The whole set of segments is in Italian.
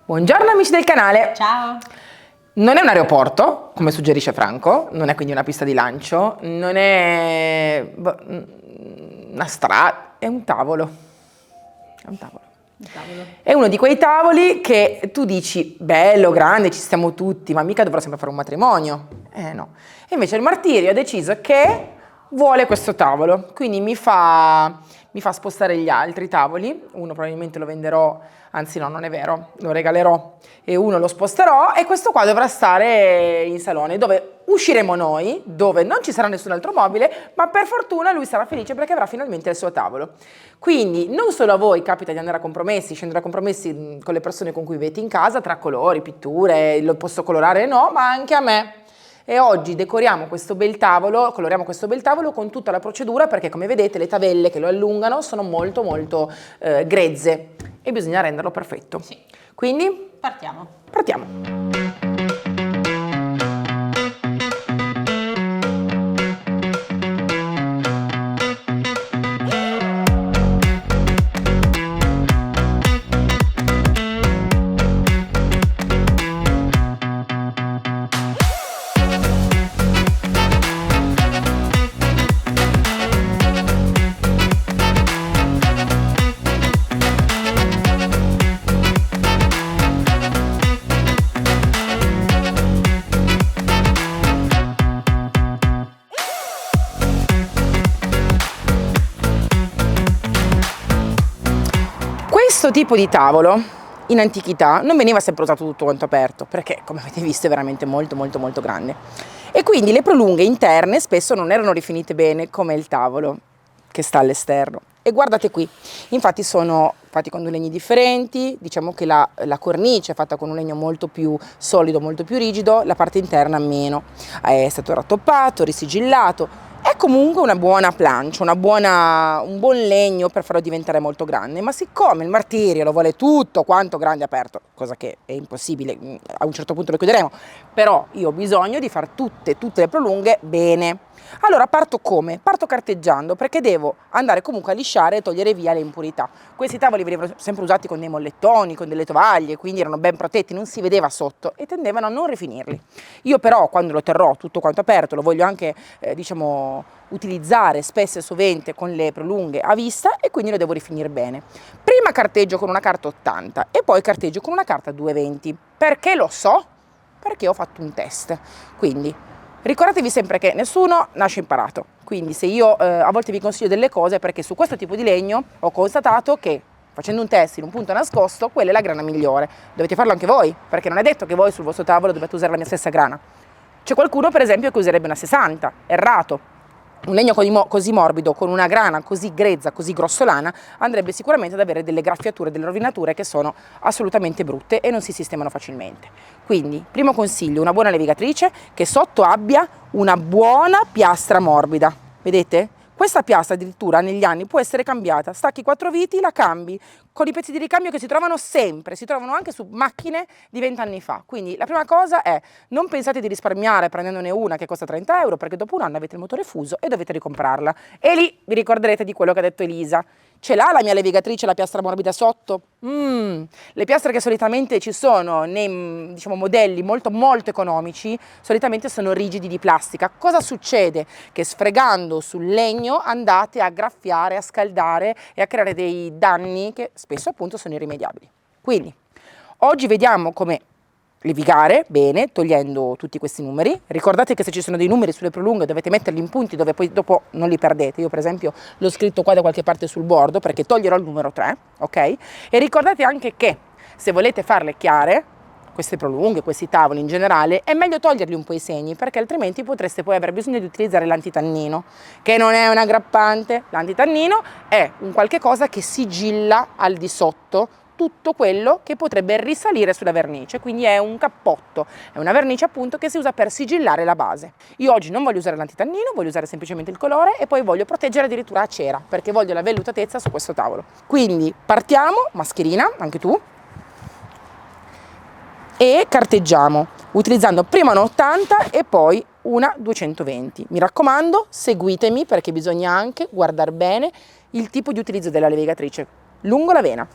Buongiorno amici del canale! Ciao! Non è un aeroporto, come suggerisce Franco, non è quindi una pista di lancio, non è una strada, è un tavolo. È un tavolo. È uno di quei tavoli che tu dici, bello, grande, ci stiamo tutti, ma mica dovrò sempre fare un matrimonio. No. E invece il martirio ha deciso che vuole questo tavolo, quindi mi fa spostare gli altri tavoli, uno probabilmente lo venderò, anzi no, non è vero, lo regalerò e uno lo sposterò e questo qua dovrà stare in salone dove usciremo noi, dove non ci sarà nessun altro mobile, ma per fortuna lui sarà felice perché avrà finalmente il suo tavolo. Quindi non solo a voi capita di andare a compromessi, scendere a compromessi con le persone con cui vivete in casa, tra colori, pitture, lo posso colorare no, ma anche a me. E oggi decoriamo questo bel tavolo, coloriamo questo bel tavolo con tutta la procedura perché come vedete le tavelle che lo allungano sono molto grezze e bisogna renderlo perfetto. Sì. Quindi partiamo. Questo tipo di tavolo in antichità non veniva sempre usato tutto quanto aperto perché come avete visto è veramente molto grande e quindi le prolunghe interne spesso non erano rifinite bene come il tavolo che sta all'esterno e guardate qui, infatti sono fatti con due legni differenti, diciamo che la cornice è fatta con un legno molto più solido, molto più rigido, la parte interna meno, è stato rattoppato, risigillato. È comunque una buona plancia, un buon legno per farlo diventare molto grande, ma siccome il martirio lo vuole tutto quanto grande aperto, cosa che è impossibile, a un certo punto lo chiuderemo, però io ho bisogno di fare tutte le prolunghe bene. Allora parto come? Parto carteggiando perché devo andare comunque a lisciare e togliere via le impurità. Questi tavoli venivano sempre usati con dei mollettoni, con delle tovaglie, quindi erano ben protetti, non si vedeva sotto e tendevano a non rifinirli. Io però quando lo terrò tutto quanto aperto, lo voglio anche utilizzare spesso e sovente con le prolunghe a vista e quindi lo devo rifinire bene. Prima carteggio con una carta 80 e poi carteggio con una carta 220. Perché lo so? Perché ho fatto un test. Quindi ricordatevi sempre che nessuno nasce imparato, quindi se io a volte vi consiglio delle cose è perché su questo tipo di legno ho constatato che facendo un test in un punto nascosto, quella è la grana migliore. Dovete farlo anche voi, perché non è detto che voi sul vostro tavolo dovete usare la mia stessa grana. C'è qualcuno per esempio che userebbe una 60, errato. Un legno così morbido, con una grana così grezza, così grossolana, andrebbe sicuramente ad avere delle graffiature, delle rovinature che sono assolutamente brutte e non si sistemano facilmente. Quindi, primo consiglio, una buona levigatrice che sotto abbia una buona piastra morbida. Vedete? Questa piastra addirittura negli anni può essere cambiata, stacchi 4 viti, la cambi, con i pezzi di ricambio che si trovano sempre, si trovano anche su macchine di 20 anni fa. Quindi la prima cosa è, non pensate di risparmiare prendendone una che costa 30 euro, perché dopo un anno avete il motore fuso e dovete ricomprarla. E lì vi ricorderete di quello che ha detto Elisa. Ce l'ha la mia levigatrice la piastra morbida sotto? Le piastre che solitamente ci sono nei modelli molto economici, solitamente sono rigidi di plastica. Cosa succede? Che sfregando sul legno andate a graffiare, a scaldare e a creare dei danni che spesso appunto sono irrimediabili. Quindi oggi vediamo come levigare bene togliendo tutti questi numeri. Ricordate che se ci sono dei numeri sulle prolunghe dovete metterli in punti dove poi dopo non li perdete. Io per esempio l'ho scritto qua da qualche parte sul bordo perché toglierò il numero 3, ok? E ricordate anche che se volete farle chiare, queste prolunghe, questi tavoli in generale, è meglio toglierli un po' i segni perché altrimenti potreste poi aver bisogno di utilizzare l'antitannino, che non è un aggrappante. L'antitannino è un qualche cosa che sigilla al di sotto tutto quello che potrebbe risalire sulla vernice, quindi è un cappotto, è una vernice appunto che si usa per sigillare la base. Io oggi non voglio usare l'antitannino, voglio usare semplicemente il colore e poi voglio proteggere addirittura a cera perché voglio la vellutatezza su questo tavolo. Quindi partiamo, mascherina, anche tu, e carteggiamo utilizzando prima un 80 e poi una 220. Mi raccomando, seguitemi perché bisogna anche guardare bene il tipo di utilizzo della levigatrice lungo la vena.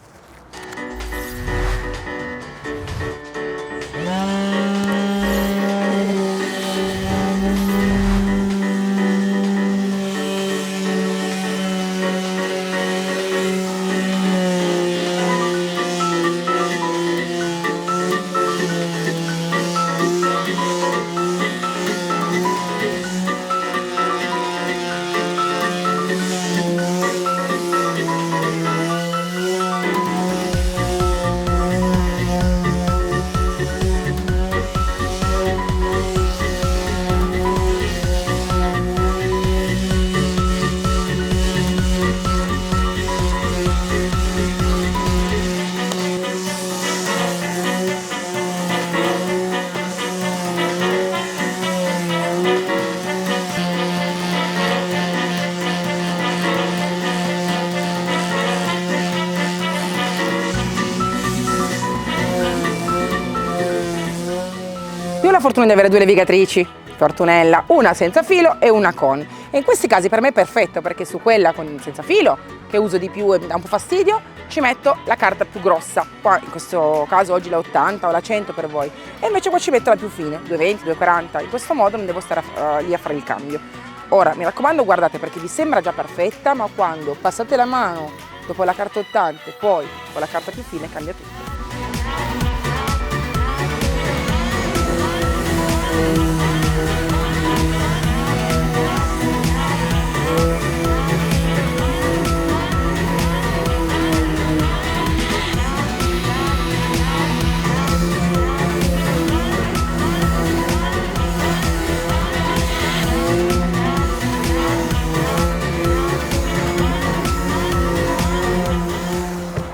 fortuna di avere due levigatrici, Fortunella, una senza filo e una con. E in questi casi per me è perfetto, perché su quella senza filo, che uso di più e mi dà un po' fastidio, ci metto la carta più grossa. Qua in questo caso oggi la 80 o la 100 per voi. E invece qua ci metto la più fine, 220, 240. In questo modo non devo stare lì a fare il cambio. Ora, mi raccomando, guardate, perché vi sembra già perfetta, ma quando passate la mano dopo la carta 80 e poi con la carta più fine cambia tutto.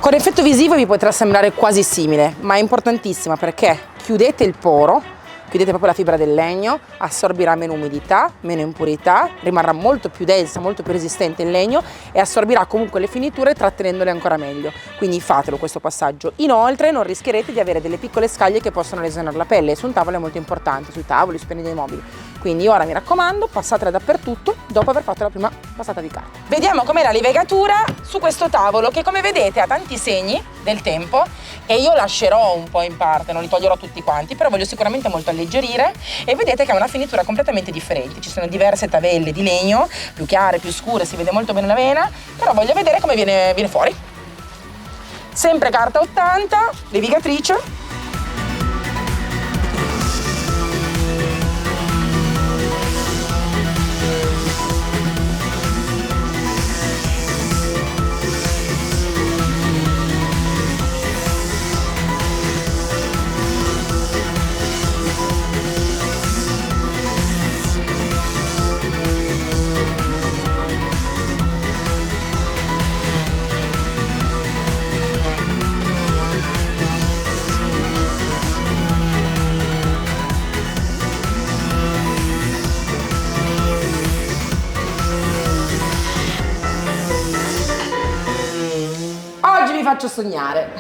Con effetto visivo vi potrà sembrare quasi simile, ma è importantissima perché chiudete il poro, chiudete proprio la fibra del legno, assorbirà meno umidità, meno impurità, rimarrà molto più densa, molto più resistente il legno e assorbirà comunque le finiture trattenendole ancora meglio. Quindi fatelo questo passaggio. Inoltre non rischierete di avere delle piccole scaglie che possono lesionare la pelle, su un tavolo è molto importante, sui tavoli, sui penni dei mobili. Quindi ora mi raccomando, passatela dappertutto dopo aver fatto la prima passata di carta. Vediamo com'è la levigatura su questo tavolo che, come vedete, ha tanti segni del tempo e io lascerò un po' in parte, non li toglierò tutti quanti, però voglio sicuramente molto alleggerire e vedete che ha una finitura completamente differente. Ci sono diverse tabelle di legno, più chiare, più scure, si vede molto bene la vena, però voglio vedere come viene fuori. Sempre carta 80, levigatrice. Faccio sognare,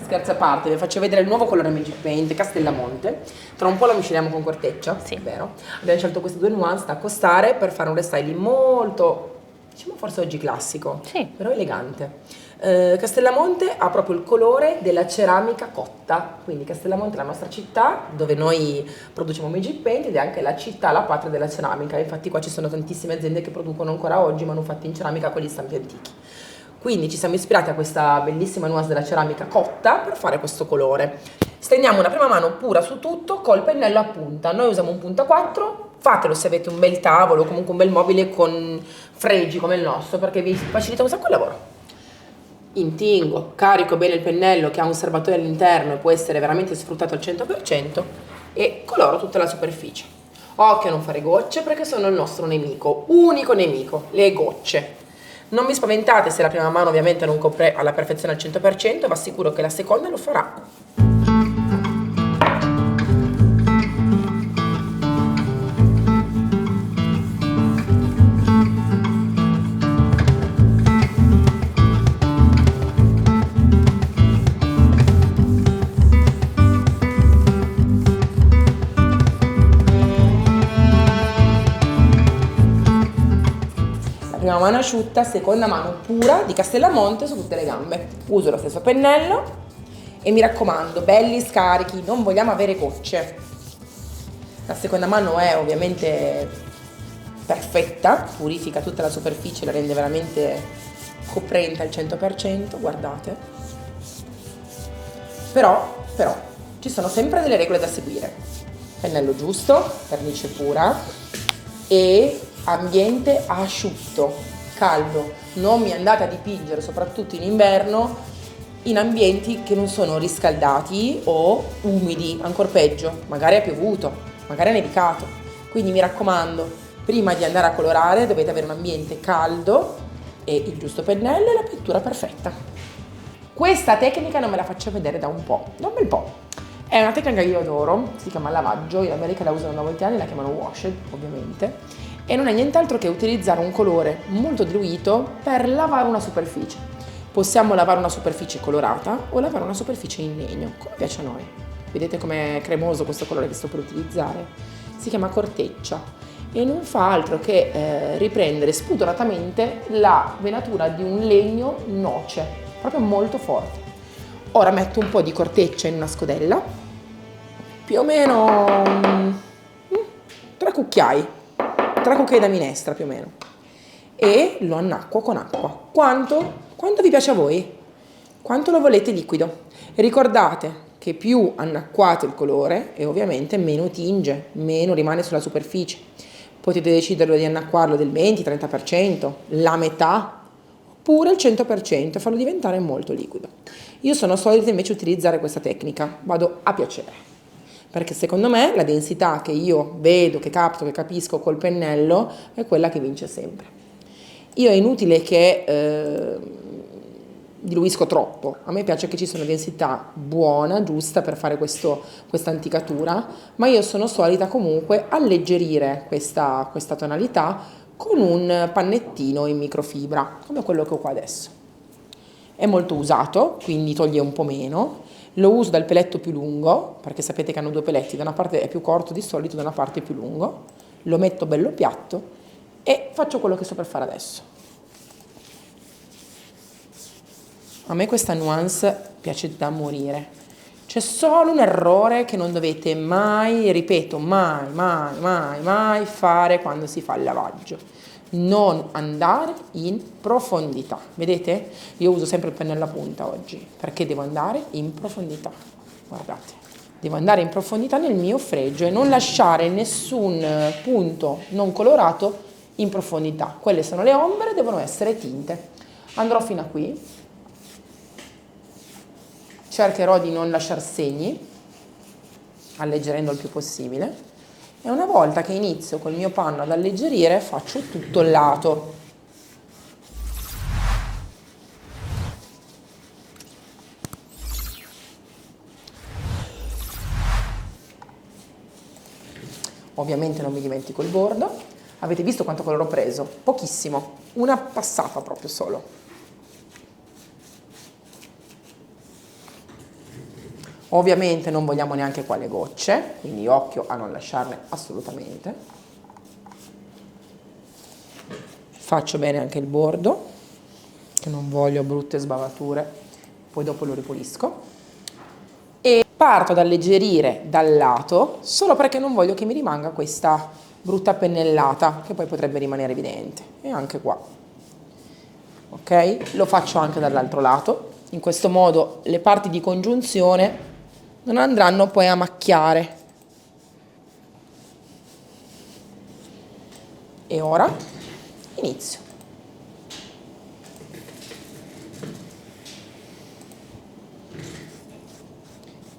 scherzi a parte, vi faccio vedere il nuovo colore Magic Paint Castellamonte. Tra un po' lo misceliamo con corteccia, sì, vero? Abbiamo scelto queste due nuance da accostare per fare un restyling molto, diciamo forse oggi classico, sì, però elegante. Castellamonte ha proprio il colore della ceramica cotta, quindi Castellamonte è la nostra città dove noi produciamo Magic Paint ed è anche la città, la patria della ceramica. Infatti qua ci sono tantissime aziende che producono ancora oggi manufatti in ceramica con gli stampi antichi. Quindi ci siamo ispirati a questa bellissima nuance della ceramica cotta per fare questo colore. Stendiamo una prima mano pura su tutto col pennello a punta. Noi usiamo un punta 4, fatelo se avete un bel tavolo o comunque un bel mobile con fregi come il nostro, perché vi facilita un sacco il lavoro. Intingo, carico bene il pennello che ha un serbatoio all'interno e può essere veramente sfruttato al 100% e coloro tutta la superficie. Occhio a non fare gocce perché sono il nostro nemico, unico nemico, le gocce. Non vi spaventate se la prima mano ovviamente non copre alla perfezione al 100%, vi assicuro che la seconda lo farà. Prima mano asciutta, seconda mano pura di Castellamonte su tutte le gambe. Uso lo stesso pennello e mi raccomando, belli scarichi, non vogliamo avere gocce. La seconda mano è ovviamente perfetta, purifica tutta la superficie, la rende veramente coprente al 100%, guardate. Però ci sono sempre delle regole da seguire. Pennello giusto, vernice pura e ambiente asciutto, caldo. Non mi andate a dipingere, soprattutto in inverno, in ambienti che non sono riscaldati o umidi, ancora peggio, magari ha piovuto, magari ha nevicato. Quindi mi raccomando, prima di andare a colorare dovete avere un ambiente caldo e il giusto pennello e la pittura perfetta. Questa tecnica non me la faccio vedere da un bel po'. È una tecnica che io adoro, si chiama lavaggio, in America la usano da molti anni, la chiamano washed ovviamente. E non è nient'altro che utilizzare un colore molto diluito per lavare una superficie. Possiamo lavare una superficie colorata o lavare una superficie in legno, come piace a noi. vedete com'è cremoso questo colore che sto per utilizzare? Si chiama corteccia e non fa altro che riprendere spudoratamente la venatura di un legno noce, proprio molto forte. Ora metto un po' di corteccia in una scodella, più o meno 3 cucchiai, 3 cucchiai da minestra più o meno, e lo annacquo con acqua. Quanto vi piace a voi? Quanto lo volete liquido? Ricordate che più annacquate il colore e ovviamente meno tinge, meno rimane sulla superficie. Potete decidere di annacquarlo del 20-30%, la metà, oppure il 100% e farlo diventare molto liquido. Io sono solita invece utilizzare questa tecnica, vado a piacere, perché secondo me la densità che io vedo, che capto, che capisco col pennello è quella che vince sempre. Io è inutile che diluisco troppo, a me piace che ci sia una densità buona, giusta per fare questa anticatura, ma io sono solita comunque alleggerire questa tonalità con un pannettino in microfibra, come quello che ho qua adesso. È molto usato, quindi toglie un po' meno. Lo uso dal peletto più lungo, perché sapete che hanno 2 peletti, da una parte è più corto di solito, da una parte è più lungo. Lo metto bello piatto e faccio quello che sto per fare adesso. A me questa nuance piace da morire. C'è solo un errore che non dovete mai, ripeto, mai fare quando si fa il lavaggio. Non andare in profondità. Vedete? Io uso sempre il pennello a punta oggi, perché devo andare in profondità. Guardate, devo andare in profondità nel mio fregio e non lasciare nessun punto non colorato in profondità. Quelle sono le ombre, devono essere tinte. Andrò fino a qui. Cercherò di non lasciare segni, alleggerendo il più possibile. E una volta che inizio col mio panno ad alleggerire, faccio tutto il lato. Ovviamente non mi dimentico il bordo. Avete visto quanto colore ho preso? Pochissimo, una passata proprio solo. Ovviamente non vogliamo neanche qua le gocce, quindi occhio a non lasciarle assolutamente. Faccio bene anche il bordo, che non voglio brutte sbavature, poi dopo lo ripulisco. E parto ad alleggerire dal lato, solo perché non voglio che mi rimanga questa brutta pennellata, che poi potrebbe rimanere evidente. E anche qua. Ok? Lo faccio anche dall'altro lato. In questo modo le parti di congiunzione non andranno poi a macchiare. E ora inizio.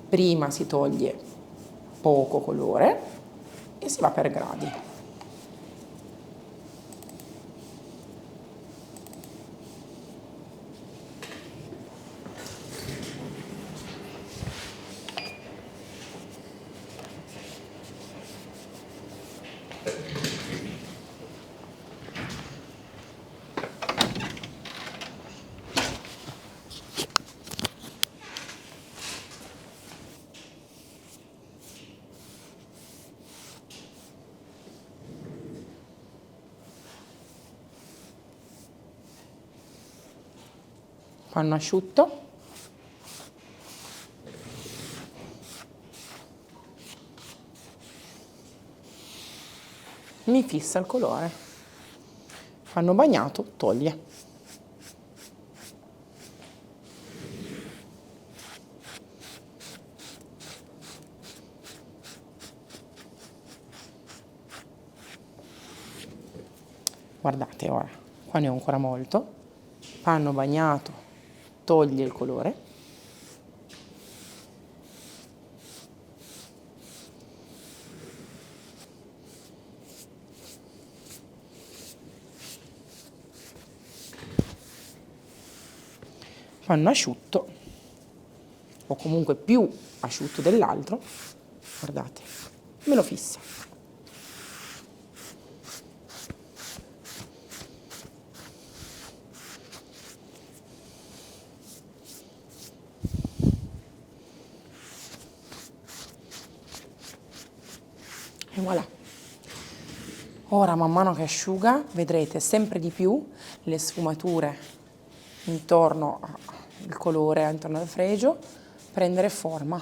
Prima si toglie poco colore e si va per gradi. Panno asciutto. Mi fissa il colore. Panno bagnato, toglie. Guardate ora, qua ne ho ancora molto. Panno bagnato toglie il colore. Panno asciutto, o comunque più asciutto dell'altro, guardate, me lo fissa. E voilà. Ora man mano che asciuga vedrete sempre di più le sfumature intorno al colore, intorno al fregio, prendere forma.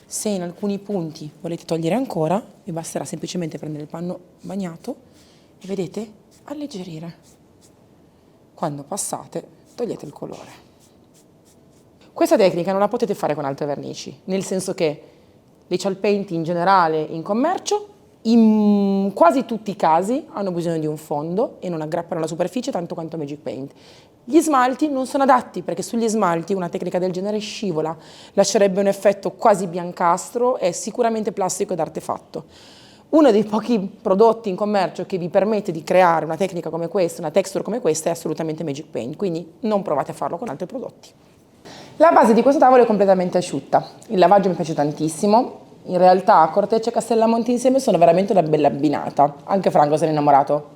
Se in alcuni punti volete togliere ancora, vi basterà semplicemente prendere il panno bagnato e vedete alleggerire. Quando passate togliete il colore. Questa tecnica non la potete fare con altre vernici, nel senso che le chalk paint in generale in commercio, in quasi tutti i casi, hanno bisogno di un fondo e non aggrappano alla superficie tanto quanto Magic Paint. Gli smalti non sono adatti perché sugli smalti una tecnica del genere scivola, lascerebbe un effetto quasi biancastro e sicuramente plastico ed artefatto. Uno dei pochi prodotti in commercio che vi permette di creare una tecnica come questa, una texture come questa, è assolutamente Magic Paint, quindi non provate a farlo con altri prodotti. La base di questo tavolo è completamente asciutta, il lavaggio mi piace tantissimo, in realtà corteccia e Castellamonte insieme sono veramente una bella abbinata, anche Franco se n'è innamorato.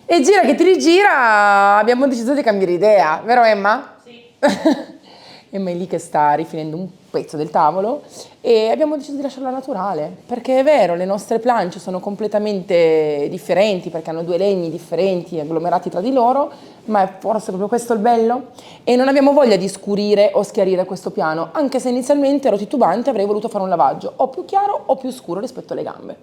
E gira che ti rigira, abbiamo deciso di cambiare idea, vero Emma? Sì. Emma è lì che sta rifinendo un pezzo del tavolo e abbiamo deciso di lasciarla naturale, perché è vero, le nostre planche sono completamente differenti, perché hanno due legni differenti, agglomerati tra di loro, ma è forse proprio questo il bello? E non abbiamo voglia di scurire o schiarire questo piano, anche se inizialmente ero titubante, avrei voluto fare un lavaggio o più chiaro o più scuro rispetto alle gambe.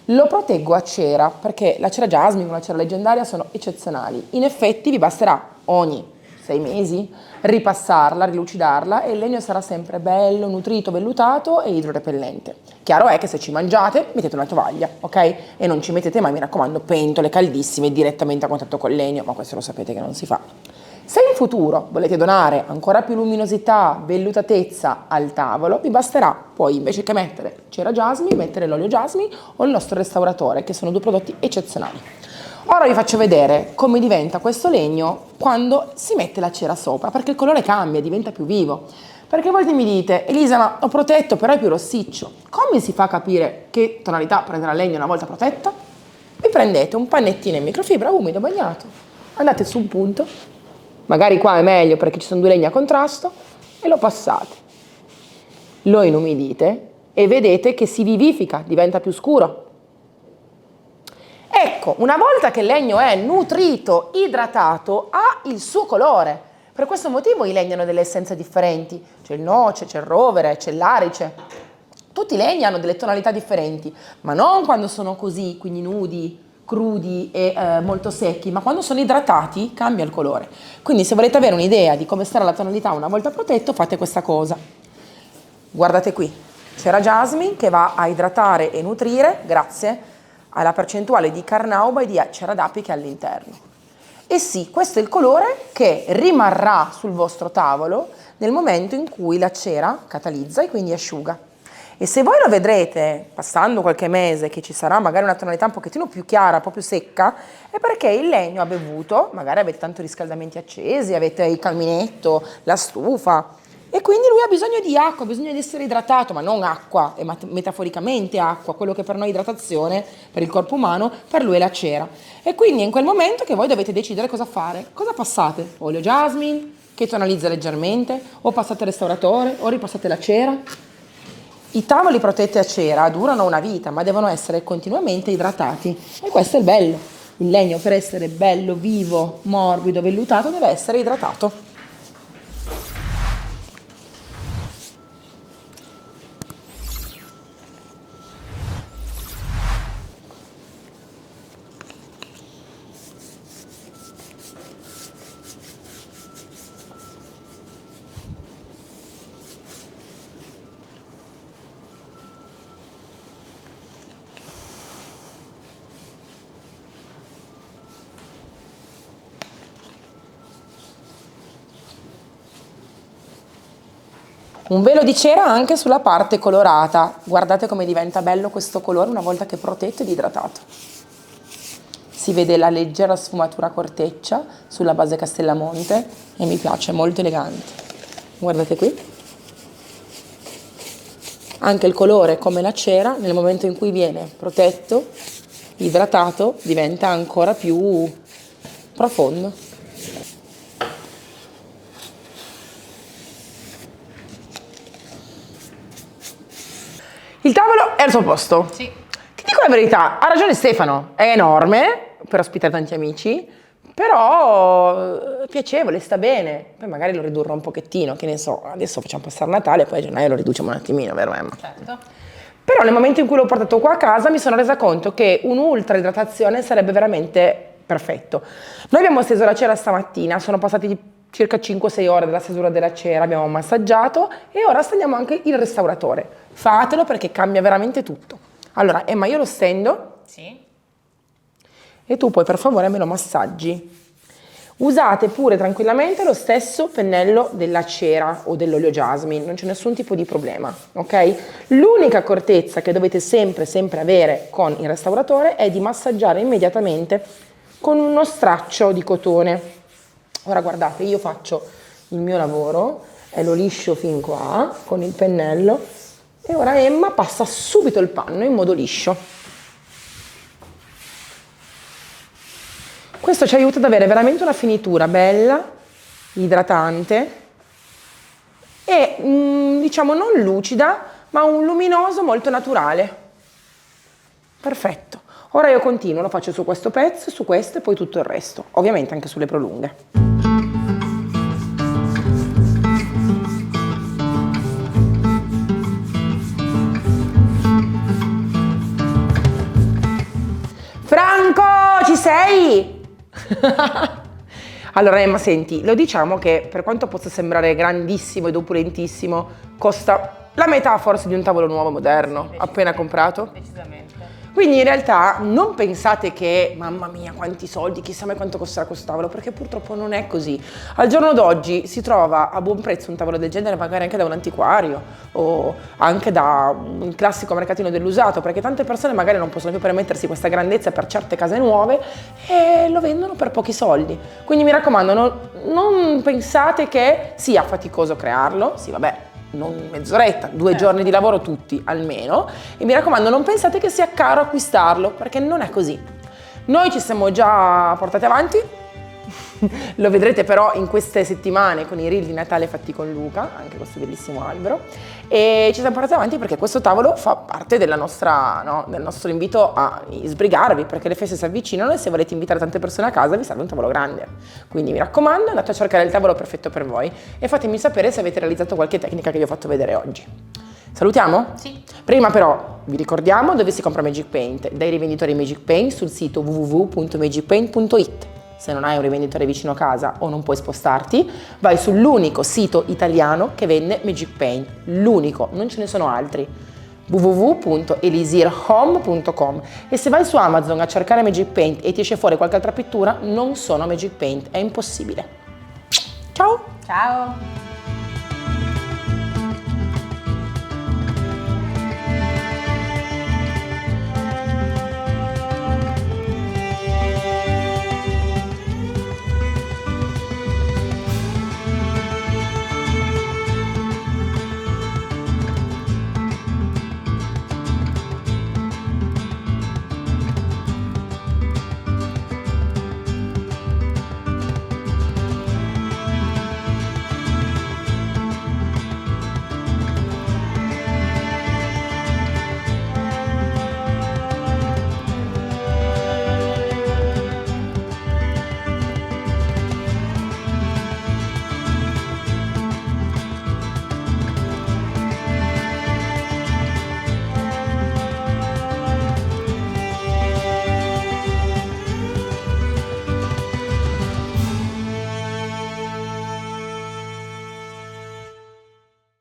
Lo proteggo a cera, perché la cera Jasmine, una cera leggendaria, sono eccezionali. In effetti vi basterà ogni 6 mesi ripassarla, rilucidarla e il legno sarà sempre bello, nutrito, vellutato e idrorepellente. Chiaro è che se ci mangiate mettete una tovaglia, ok? E non ci mettete mai, mi raccomando, pentole caldissime direttamente a contatto col legno, ma questo lo sapete che non si fa. Se in futuro volete donare ancora più luminosità, vellutatezza al tavolo, vi basterà poi invece che mettere cera Jasmine, mettere l'olio Jasmine o il nostro restauratore, che sono due prodotti eccezionali. Ora vi faccio vedere come diventa questo legno quando si mette la cera sopra, perché il colore cambia, diventa più vivo. Perché voi mi dite, Elisa, ma ho protetto, però è più rossiccio. Come si fa a capire che tonalità prenderà il legno una volta protetta? Vi prendete un pannettino in microfibra umido bagnato, andate su un punto, magari qua è meglio perché ci sono due legni a contrasto, e lo passate. Lo inumidite e vedete che si vivifica, diventa più scuro. Ecco, una volta che il legno è nutrito, idratato, ha il suo colore. Per questo motivo i legni hanno delle essenze differenti. C'è il noce, c'è il rovere, c'è l'arice. Tutti i legni hanno delle tonalità differenti, ma non quando sono così, quindi nudi, crudi e molto secchi, ma quando sono idratati cambia il colore. Quindi se volete avere un'idea di come sarà la tonalità una volta protetto, fate questa cosa. Guardate qui, c'era Jasmine che va a idratare e nutrire grazie alla percentuale di carnauba e di cera d'api che è all'interno. E sì, questo è il colore che rimarrà sul vostro tavolo nel momento in cui la cera catalizza e quindi asciuga. E se voi lo vedrete passando qualche mese che ci sarà magari una tonalità un pochettino più chiara, un po' più secca, è perché il legno ha bevuto, magari avete tanti riscaldamenti accesi, avete il caminetto, la stufa, e quindi lui ha bisogno di acqua, ha bisogno di essere idratato, ma non acqua, è metaforicamente acqua, quello che per noi è idratazione, per il corpo umano, per lui è la cera. E quindi è in quel momento che voi dovete decidere cosa fare. Cosa passate? Olio Jasmine, che tonalizza leggermente, o passate il restauratore, o ripassate la cera. I tavoli protetti a cera durano una vita, ma devono essere continuamente idratati. E questo è il bello. Il legno, per essere bello, vivo, morbido, vellutato, deve essere idratato. Un velo di cera anche sulla parte colorata. Guardate come diventa bello questo colore una volta che è protetto ed idratato. Si vede la leggera sfumatura corteccia sulla base Castellamonte e mi piace, molto elegante. Guardate qui. Anche il colore, come la cera, nel momento in cui viene protetto, idratato, diventa ancora più profondo. Il tavolo è al suo posto. Sì. Ti dico la verità, ha ragione Stefano, è enorme per ospitare tanti amici, però è piacevole, sta bene. Poi magari lo ridurrò un pochettino, che ne so, adesso facciamo passare Natale, poi a gennaio lo riduciamo un attimino, vero Emma? Certo. Però nel momento in cui l'ho portato qua a casa mi sono resa conto che un'ultra idratazione sarebbe veramente perfetto. Noi abbiamo steso la cera stamattina, sono passati circa 5-6 ore dalla stesura della cera, abbiamo massaggiato e ora stendiamo anche il restauratore. Fatelo perché cambia veramente tutto. Allora, Emma, io lo stendo. Sì. E tu poi per favore me lo massaggi. Usate pure tranquillamente lo stesso pennello della cera o dell'olio jasmine, non c'è nessun tipo di problema, ok? L'unica accortezza che dovete sempre avere con il restauratore è di massaggiare immediatamente con uno straccio di cotone. Ora guardate, io faccio il mio lavoro e lo liscio fin qua con il pennello e ora Emma passa subito il panno in modo liscio. Questo ci aiuta ad avere veramente una finitura bella, idratante e diciamo non lucida, ma un luminoso molto naturale. Perfetto. Ora io continuo, lo faccio su questo pezzo, su questo e poi tutto il resto, ovviamente anche sulle prolunghe. Franco, ci sei? Allora Emma, senti, lo diciamo che per quanto possa sembrare grandissimo ed opulentissimo, costa la metà forse di un tavolo nuovo moderno, appena comprato. Decisamente. Quindi in realtà non pensate che, mamma mia, quanti soldi, chissà mai quanto costerà questo tavolo, perché purtroppo non è così. Al giorno d'oggi si trova a buon prezzo un tavolo del genere magari anche da un antiquario o anche da un classico mercatino dell'usato, perché tante persone magari non possono più permettersi questa grandezza per certe case nuove e lo vendono per pochi soldi. Quindi mi raccomando, non pensate che sia faticoso crearlo, sì vabbè, non mezz'oretta, 2 giorni di lavoro tutti almeno, e mi raccomando non pensate che sia caro acquistarlo perché non è così. Noi ci siamo già portati avanti, lo vedrete però in queste settimane con i reel di Natale fatti con Luca, anche questo bellissimo albero, e ci siamo portati avanti perché questo tavolo fa parte della nostra, no, del nostro invito a sbrigarvi perché le feste si avvicinano e se volete invitare tante persone a casa vi serve un tavolo grande. Quindi mi raccomando, andate a cercare il tavolo perfetto per voi e fatemi sapere se avete realizzato qualche tecnica che vi ho fatto vedere oggi. Salutiamo? Sì. Prima però vi ricordiamo dove si compra Magic Paint, dai rivenditori Magic Paint sul sito www.magicpaint.it. Se non hai un rivenditore vicino a casa o non puoi spostarti, vai sull'unico sito italiano che vende Magic Paint, l'unico, non ce ne sono altri, www.elisirhome.com, e se vai su Amazon a cercare Magic Paint e ti esce fuori qualche altra pittura, non sono Magic Paint, è impossibile. Ciao! Ciao!